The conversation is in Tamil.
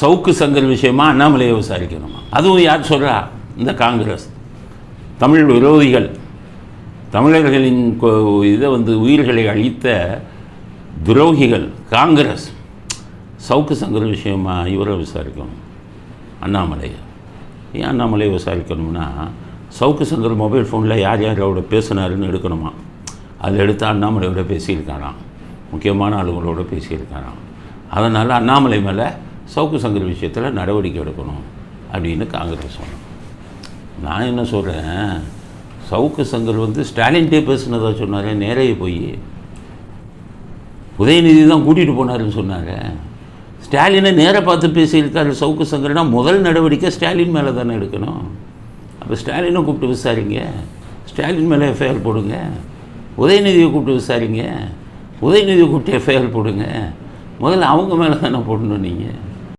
சவுக்கு சங்கர் விஷயமா அண்ணாமலையை விசாரிக்கணுமா? அதுவும் யார் சொல்கிறா? இந்த காங்கிரஸ் தமிழ் விரோதிகள், தமிழர்களின் இதை உயிர்களை அழித்த துரோகிகள் காங்கிரஸ் சவுக்கு சங்கர் விஷயமா இவரை விசாரிக்கணும், அண்ணாமலையை. ஏன் அண்ணாமலையை விசாரிக்கணும்னா, சவுக்கு சங்கர் மொபைல் ஃபோனில் யார் யாரோட பேசினாருன்னு எடுக்கணுமா? அதில் எடுத்து அண்ணாமலையோட பேசியிருக்காராம், முக்கியமான ஆளுங்களோட பேசியிருக்காராம். அதனால் அண்ணாமலை மேலே சவுக்கு சங்கர் விஷயத்தில் நடவடிக்கை எடுக்கணும் அப்படின்னு காங்கிரஸ் சொன்னோம். நான் என்ன சொல்கிறேன், சவுக்கு சங்கர் ஸ்டாலின்கிட்டே பேசுனதாக சொன்னார். நேரையே போய் உதயநிதி தான் கூட்டிகிட்டு போனாருன்னு சொன்னார். ஸ்டாலினை நேராக பார்த்து பேசியிருக்காரு சவுக்கு சங்கர்னா முதல் நடவடிக்கை ஸ்டாலின் மேலே தானே எடுக்கணும். அப்போ ஸ்டாலினை கூப்பிட்டு விசாரிங்க, ஸ்டாலின் மேலே எஃப்ஐஆர் போடுங்க. உதயநிதியை கூப்பிட்டு விசாரிங்க, உதயநிதியை கூப்பிட்டு எஃப்ஐஆர் போடுங்க. முதல்ல அவங்க மேலே தானே போடணும் நீங்கள்.